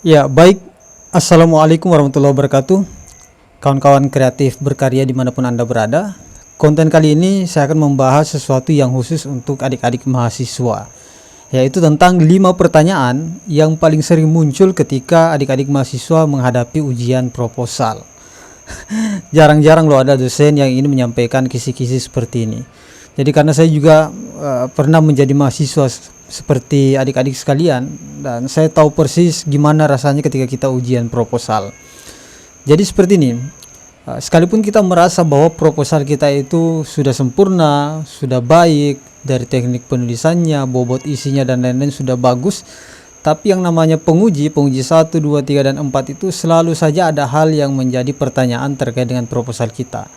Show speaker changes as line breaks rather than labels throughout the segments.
Ya, baik. Assalamualaikum warahmatullahi wabarakatuh. Kawan-kawan kreatif berkarya dimanapun Anda berada. Konten kali ini saya akan membahas sesuatu yang khusus untuk adik-adik mahasiswa, yaitu tentang 5 pertanyaan yang paling sering muncul ketika adik-adik mahasiswa menghadapi ujian proposal. Jarang-jarang loh ada dosen yang ingin menyampaikan kisi-kisi seperti ini. Jadi karena saya juga pernah menjadi mahasiswa seperti adik-adik sekalian, dan saya tahu persis gimana rasanya ketika kita ujian proposal. Jadi seperti ini, sekalipun kita merasa bahwa proposal kita itu sudah sempurna, sudah baik, dari teknik penulisannya, bobot isinya dan lain-lain sudah bagus, tapi yang namanya penguji 1, 2, 3, dan 4 itu selalu saja ada hal yang menjadi pertanyaan terkait dengan proposal kita.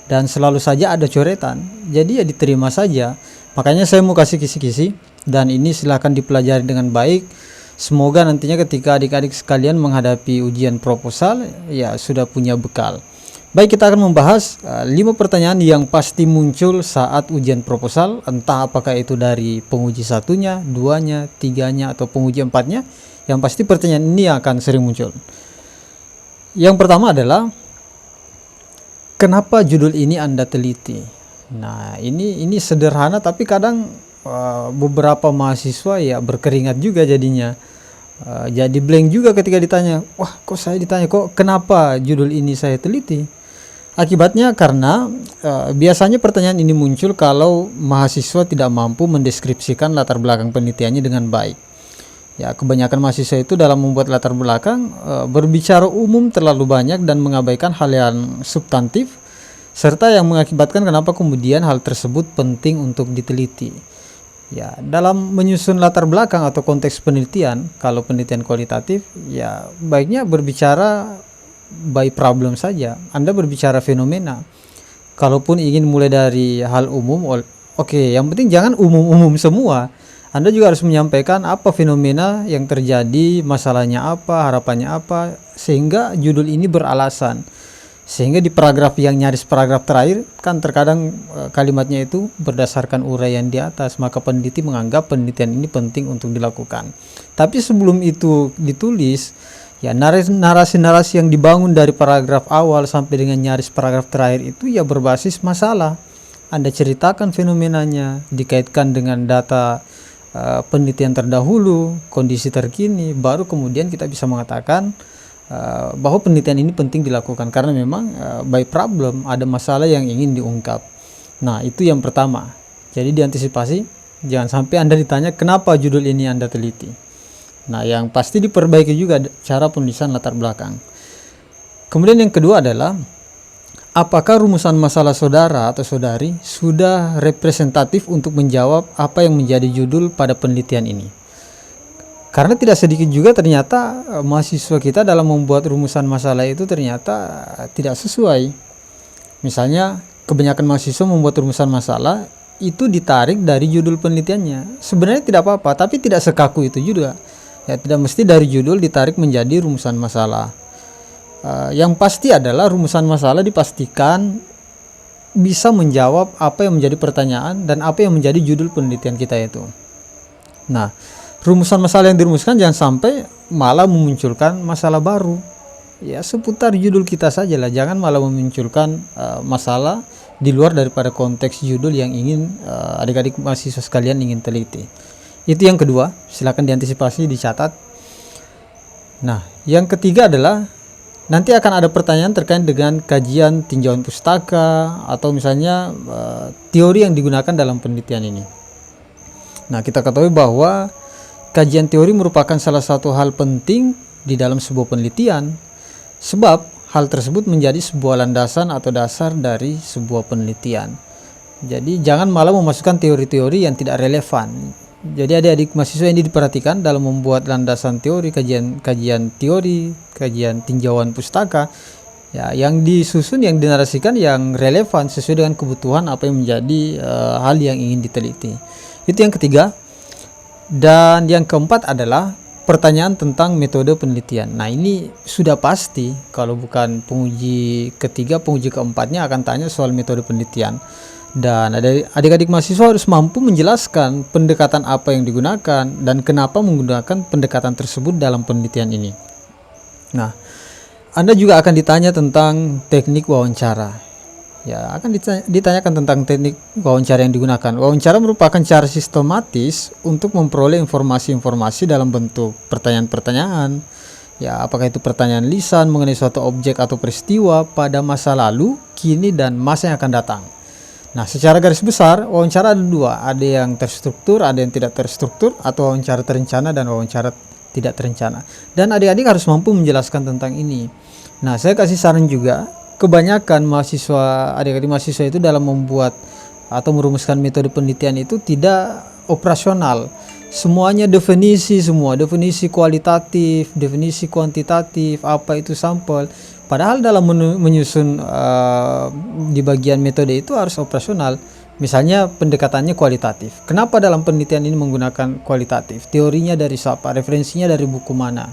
Dan selalu saja ada coretan. Jadi ya diterima saja. Makanya saya mau kasih kisi-kisi, dan ini silahkan dipelajari dengan baik. Semoga nantinya ketika adik-adik sekalian menghadapi ujian proposal, ya sudah punya bekal. Baik, kita akan membahas 5 pertanyaan yang pasti muncul saat ujian proposal, entah apakah itu dari penguji satunya, duanya, tiganya, atau penguji empatnya. Yang pasti pertanyaan ini akan sering muncul. Yang pertama adalah, kenapa judul ini Anda teliti? Nah, ini sederhana, tapi kadang beberapa mahasiswa ya berkeringat juga jadinya. Jadi blank juga ketika ditanya, wah kok saya ditanya, kok kenapa judul ini saya teliti? Akibatnya karena biasanya pertanyaan ini muncul kalau mahasiswa tidak mampu mendeskripsikan latar belakang penelitiannya dengan baik. Ya, kebanyakan mahasiswa itu dalam membuat latar belakang berbicara umum terlalu banyak dan mengabaikan hal yang substantif, serta yang mengakibatkan kenapa kemudian hal tersebut penting untuk diteliti. Ya, dalam menyusun latar belakang atau konteks penelitian, kalau penelitian kualitatif, ya baiknya berbicara by problem saja. Anda berbicara fenomena. Kalaupun ingin mulai dari hal umum, oke, yang penting jangan umum-umum semua. Anda juga harus menyampaikan apa fenomena yang terjadi, masalahnya apa, harapannya apa, sehingga judul ini beralasan. Sehingga di paragraf yang nyaris paragraf terakhir, kan terkadang kalimatnya itu berdasarkan uraian di atas, maka peneliti menganggap penelitian ini penting untuk dilakukan. Tapi sebelum itu ditulis, ya narasi-narasi yang dibangun dari paragraf awal sampai dengan nyaris paragraf terakhir itu ya berbasis masalah. Anda ceritakan fenomenanya, dikaitkan dengan data penelitian terdahulu, kondisi terkini, baru kemudian kita bisa mengatakan bahwa penelitian ini penting dilakukan karena memang by problem, ada masalah yang ingin diungkap. Nah, itu yang pertama. Jadi diantisipasi, jangan sampai Anda ditanya kenapa judul ini Anda teliti. Nah, yang pasti diperbaiki juga cara penulisan latar belakang. Kemudian yang kedua adalah, apakah rumusan masalah saudara atau saudari sudah representatif untuk menjawab apa yang menjadi judul pada penelitian ini? Karena tidak sedikit juga ternyata mahasiswa kita dalam membuat rumusan masalah itu ternyata tidak sesuai. Misalnya kebanyakan mahasiswa membuat rumusan masalah itu ditarik dari judul penelitiannya. Sebenarnya tidak apa-apa, tapi tidak sekaku itu juga. Ya, tidak mesti dari judul ditarik menjadi rumusan masalah. Yang pasti adalah rumusan masalah dipastikan bisa menjawab apa yang menjadi pertanyaan dan apa yang menjadi judul penelitian kita itu. Nah, rumusan masalah yang dirumuskan jangan sampai malah memunculkan masalah baru. Ya, seputar judul kita saja lah, jangan malah memunculkan masalah di luar daripada konteks judul yang ingin adik-adik mahasiswa sekalian ingin teliti. Itu yang kedua, silakan diantisipasi, dicatat. Nah, yang ketiga adalah nanti akan ada pertanyaan terkait dengan kajian tinjauan pustaka atau misalnya teori yang digunakan dalam penelitian ini. Nah, kita ketahui bahwa kajian teori merupakan salah satu hal penting di dalam sebuah penelitian, sebab hal tersebut menjadi sebuah landasan atau dasar dari sebuah penelitian. Jadi jangan malah memasukkan teori-teori yang tidak relevan. Jadi adik-adik mahasiswa ini diperhatikan dalam membuat landasan teori, kajian teori, kajian tinjauan pustaka, ya, yang disusun, yang dinarasikan yang relevan sesuai dengan kebutuhan apa yang menjadi hal yang ingin diteliti. Itu yang ketiga. Dan yang keempat adalah pertanyaan tentang metode penelitian. Nah, ini sudah pasti kalau bukan penguji ketiga, penguji keempatnya akan tanya soal metode penelitian. Dan adik-adik mahasiswa harus mampu menjelaskan pendekatan apa yang digunakan dan kenapa menggunakan pendekatan tersebut dalam penelitian ini. Nah, Anda juga akan ditanya tentang teknik wawancara. Ya, akan ditanyakan tentang teknik wawancara yang digunakan. Wawancara merupakan cara sistematis untuk memperoleh informasi-informasi dalam bentuk pertanyaan-pertanyaan. Ya, apakah itu pertanyaan lisan mengenai suatu objek atau peristiwa pada masa lalu, kini, dan masa yang akan datang. Nah, secara garis besar, wawancara ada dua. Ada yang terstruktur, ada yang tidak terstruktur, atau wawancara terencana dan wawancara tidak terencana. Dan adik-adik harus mampu menjelaskan tentang ini. Nah, saya kasih saran juga, kebanyakan mahasiswa, adik-adik mahasiswa itu dalam membuat atau merumuskan metode penelitian itu tidak operasional. Semuanya definisi, semua definisi kualitatif, definisi kuantitatif, apa itu sampel. Padahal dalam menyusun di bagian metode itu harus operasional. Misalnya pendekatannya kualitatif. Kenapa dalam penelitian ini menggunakan kualitatif? Teorinya dari siapa? Referensinya dari buku mana?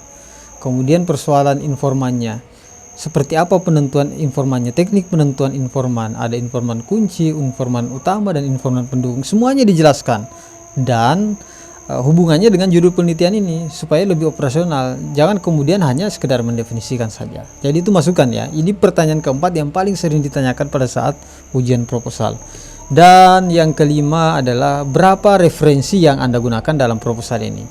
Kemudian persoalan informannya. Seperti apa penentuan informannya, teknik penentuan informan, ada informan kunci, informan utama, dan informan pendukung. Semuanya dijelaskan dan hubungannya dengan judul penelitian ini supaya lebih operasional. Jangan kemudian hanya sekedar mendefinisikan saja. Jadi itu masukan ya. Ini pertanyaan keempat yang paling sering ditanyakan pada saat ujian proposal. Dan yang kelima adalah berapa referensi yang Anda gunakan dalam proposal ini.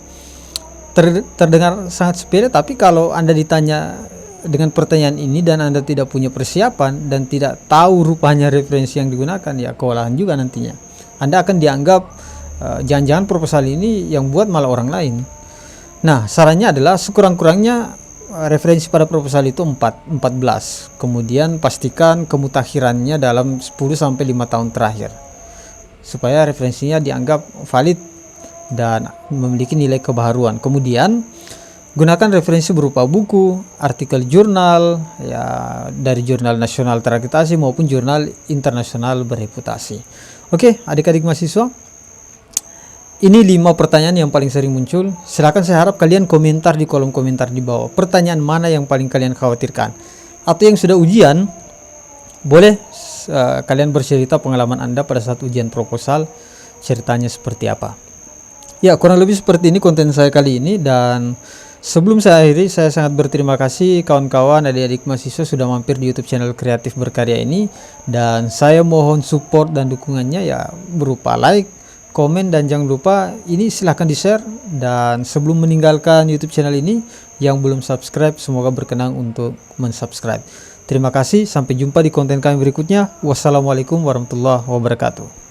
Terdengar sangat sepele, tapi kalau Anda ditanya dengan pertanyaan ini dan Anda tidak punya persiapan dan tidak tahu rupanya referensi yang digunakan, ya kewalahan juga nantinya. Anda akan dianggap jangan-jangan proposal ini yang buat malah orang lain. Nah, sarannya adalah sekurang-kurangnya referensi pada proposal itu 14. Kemudian pastikan kemutakhirannya dalam 10-5 tahun terakhir supaya referensinya dianggap valid dan memiliki nilai kebaharuan. Kemudian gunakan referensi berupa buku, artikel jurnal, ya dari jurnal nasional terakreditasi maupun jurnal internasional berreputasi. Oke, adik-adik mahasiswa, ini 5 pertanyaan yang paling sering muncul. Silakan, saya harap kalian komentar di kolom komentar di bawah. Pertanyaan mana yang paling kalian khawatirkan? Atau yang sudah ujian, boleh kalian bercerita pengalaman Anda pada saat ujian proposal, ceritanya seperti apa. Ya, kurang lebih seperti ini konten saya kali ini. Dan sebelum saya akhiri, saya sangat berterima kasih kawan-kawan adik-adik mahasiswa sudah mampir di YouTube channel Kreatif Berkarya ini, dan saya mohon support dan dukungannya ya berupa like, komen, dan jangan lupa ini silahkan di-share. Dan sebelum meninggalkan YouTube channel ini, yang belum subscribe semoga berkenan untuk mensubscribe. Terima kasih, sampai jumpa di konten kami berikutnya. Wassalamualaikum warahmatullahi wabarakatuh.